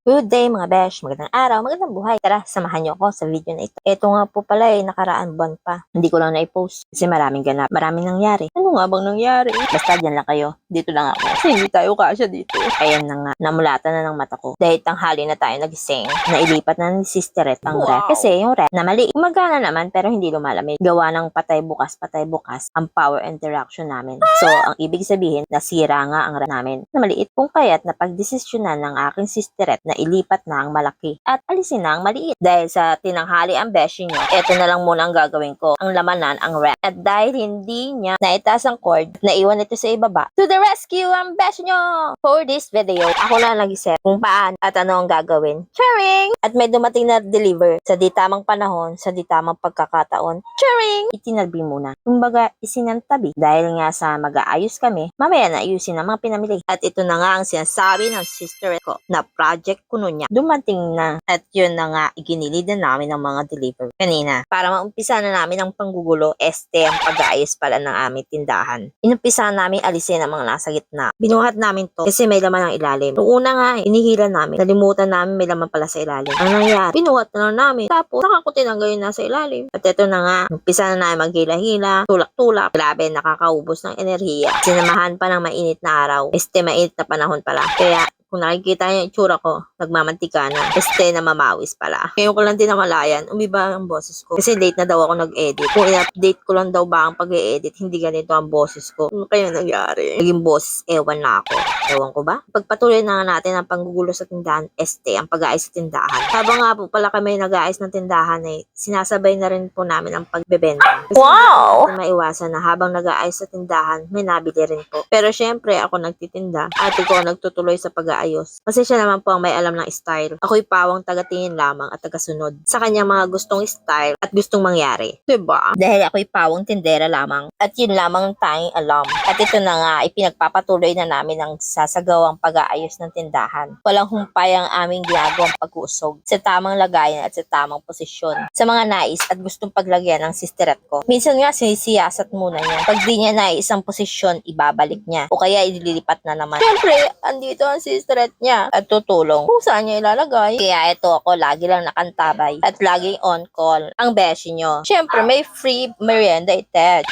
Good day mga besh, magandang araw, magandang buhay. Tara, samahan niyo ako sa video na ito. Ito nga po pala nakaraan buwan pa. Hindi ko lang na-post kasi maraming ganap, maraming nangyari. Ano nga bang nangyari? Basta dyan lang kayo, dito lang ako. Kasi hindi tayo kasya dito. Ayan na nga, namulatan na ng mata ko. Dahil tanghali na tayo nagising, nailipat na ni Sister ang ref. Kasi yung ref na mali, gumagana naman pero hindi lumalamig. Gawa ng patay bukas ang power interaction namin. So, ang ibig sabihin, nasira nga ang ref namin na maliit. Kung kaya't napagdesisyonan ng aking Sister na ilipat na ang malaki at alisin na ang maliit. Dahil sa tinanghali ang beshi nyo, eto na lang muna ang gagawin ko. Ang lamanan ang ref. At dahil hindi niya naitaas ang cord, naiwan ito sa ibaba. To the rescue ang beshi nyo! For this video, ako na nag-isip kung paano at ano ang gagawin. Sharing! At may dumating na deliver sa di tamang panahon, sa di tamang pagkakataon. Sharing! Itinalbi muna. Kumbaga, isinantabi. Dahil nga sa mag-aayos kami, mamaya na ayusin ang mga pinamili. At ito na nga ang sinasabi ng sister ko na project kuno niya. Dumating na at yun na nga iginilid na namin ng mga deliver kanina. Para maumpisa na namin ang panggugulo, ang pag-aayos pala ng aming tindahan. Inumpisa namin alisin ang mga nasa gitna. Binuhat namin to kasi may laman ang ilalim. Noong una nga, inihila namin. Nalimutan namin may laman pala sa ilalim. Ang nangyari, binuhat na lang namin. Tapos, saka ko tinanggal yung nasa ilalim. At ito na nga, umpisa na namin maghila-hila, tulak-tulak. Grabe, nakakaubos ng enerhiya. Sinamahan pa ng mainit na araw. Mainit na panahon pala. Kaya, kung nakikita niyo yung itsura ko, nagmamantika na. Na mamawis pala. Ngayon ko lang din namalayan, umiba ang boses ko. Kasi late na daw ako nag-edit. Kung in-update ko lang daw ba ang pag-e-edit, hindi ganito ang boses ko. Ano kaya nangyari? Naging boses, ewan na ako. Ewan ko ba? Pagpatuloy na nga natin ang panggugulo sa tindahan, ang pag-aayos sa tindahan. Habang nga po pala kami nag-aayos ng tindahan sinasabay na rin po namin ang pagbebenta. Kasi wow! Maiwasan na habang nag-aayos sa tindahan, may nabili rin po. Pero syempre, ako nagtitinda. Ate ko nagtutuloy sa pag-aayos. Kasi siya naman po ang may alam ng style. Ako'y pawang tagatingin lamang at tagasunod sa kanyang mga gustong style at gustong mangyari. Diba? Dahil ako'y pawang tindera lamang at yun lamang tanging alam. At ito na nga, ipinagpapatuloy na namin ang sasagawang pag-aayos ng tindahan. Walang humpay ang aming ginagawang pag-usog sa tamang lagayan at sa tamang posisyon. Sa mga nais at gustong paglagyan ng sisteret ko. Minsan nga sinisiyasat muna niya. Pag di niya nais ang posisyon, ibabalik niya. O kaya ililipat na naman. Siyempre, andito ang sisteret niya at tutulong kung saan niya ilalagay. Kaya ito ako lagi lang nakantabay at laging on call ang beshi nyo. Siyempre, may free merienda attached.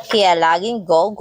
Kaya laging go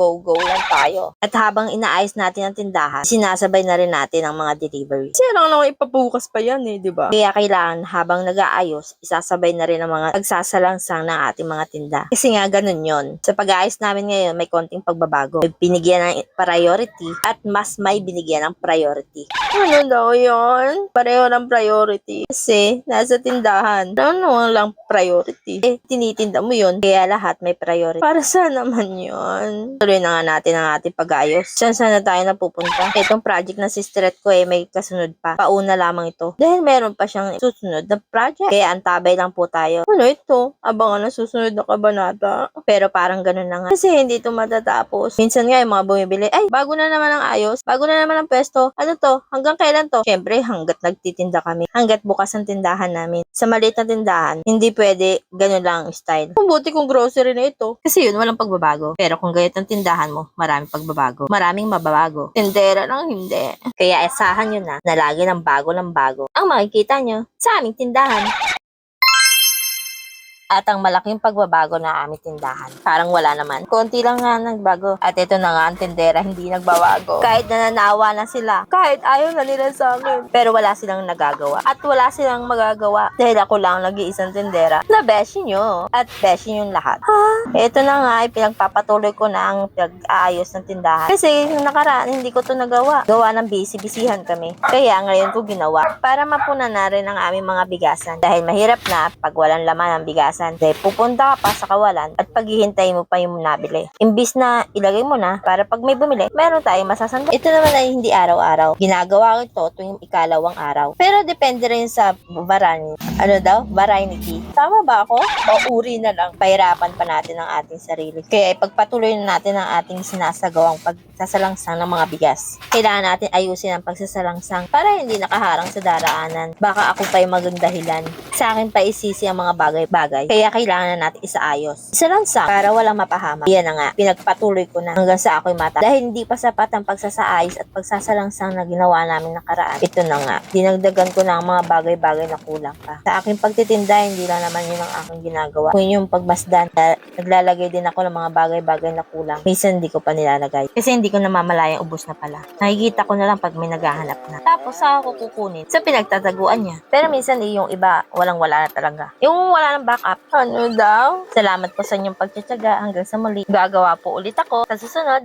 lang tayo. At habang inaayos natin ang tindahan, sinasabay na rin natin ang mga delivery. Kasi lang naman ipabukas pa yan di ba? Kaya kailangan habang nag-aayos, isasabay na rin ang mga pagsasalangsang ng ating mga tinda. Kasi nga ganun yon. Sa pag-aayos namin ngayon, may konting pagbabago. May binigyan ng priority at mas may binigyan ng priority. Ano daw yon? Pareho ng priority. Kasi nasa tindahan, ano lang priority? Tinitinda mo yon. Kaya lahat may priority. Para sa naman yun. Tuloy na nga natin ang ating pag-ayos. Saan sana tayo napupunta? Itong project na sisteret ko may kasunod pa. Pauna lamang ito. Dahil meron pa siyang susunod na project. Kaya antabay lang po tayo. Ano ito? Abangan na susunod na kabanata. Pero parang ganun na nga. Kasi hindi ito matatapos. Minsan nga yung mga bumibili, ay, bago na naman ang ayos. Bago na naman ang pwesto. Ano to? Hanggang kailan to? Siyempre, hanggat nagtitinda kami. Hanggat bukas ang tindahan namin. Sa maliit na tindahan, hindi pwede ganun lang ang style. Mabuti kung grocery na ito. Kasi yun, walang pagbabago. Pero kung gayet ang tindahan mo, maraming pagbabago. Maraming mababago. Tindera lang hindi. Kaya asahan nyo na lagi ng bago ang makikita nyo sa aming tindahan. At ang malaking pagbabago na aming tindahan. Parang wala naman. Konti lang nga nagbago. At ito na nga ang tindera, hindi nagbabago. Kahit nananawa na sila. Kahit ayaw na nila sa amin. Pero wala silang nagagawa. At wala silang magagawa. Dahil ako lang nag-iisang tindera na beshi nyo. At beshi nyo lahat. Ito na nga, pinagpapatuloy ko na ang pag-aayos ng tindahan. Kasi yung nakaraan, hindi ko to nagawa. Gawa ng busy-busyhan kami. Kaya ngayon ko ginawa. Para mapunan na rin ang aming mga bigasan. Dahil mahirap na pag walang laman ang bigasan. Dahil pupunta ka pa sa kawalan at paghihintay mo pa yung nabili. Imbis na ilagay mo na para pag may bumili, meron tayong masasando. Ito naman ay hindi araw-araw. Ginagawa ko ito tuwing ikalawang araw. Pero depende rin sa variety. Tama ba ako? O uri na lang. Pahirapan pa natin ang ating sarili. Kaya ipagpatuloy na natin ang ating sinasagawang pagsasalangsang ng mga bigas. Kailangan natin ayusin ang pagsasalangsang para hindi nakaharang sa daraanan. Baka ako pa'y maging dahilan. Sa akin pa isisi ang mga bagay-bagay Kaya kailangan na natin isaayos. Isalansa para walang mapahamak. Yan na nga, pinagpatuloy ko na hanggang sa ako'y mata. Dahil hindi pa sapat ang pagsasaayos at pagsasalangsang na ginawa namin nakaraan. Ito na nga, dinagdagan ko na ang mga bagay-bagay na kulang pa. Sa aking pagtitinda, hindi lang naman yun ang aking ginagawa. Kung yung pagmasdan, naglalagay din ako ng mga bagay-bagay na kulang. Minsan hindi ko pa nilalagay. Kasi hindi ko namamalayang ubos na pala. Nakikita ko na lang pag may naghahanap na. Tapos sa ako kukunin sa pinagtataguan niya. Pero minsan yung iba, walang-wala na talaga. Yung wala ng backup, ano daw? Salamat po sa inyong pagtsatsaga. Hanggang sa muli. Gagawa po ulit ako sa susunod.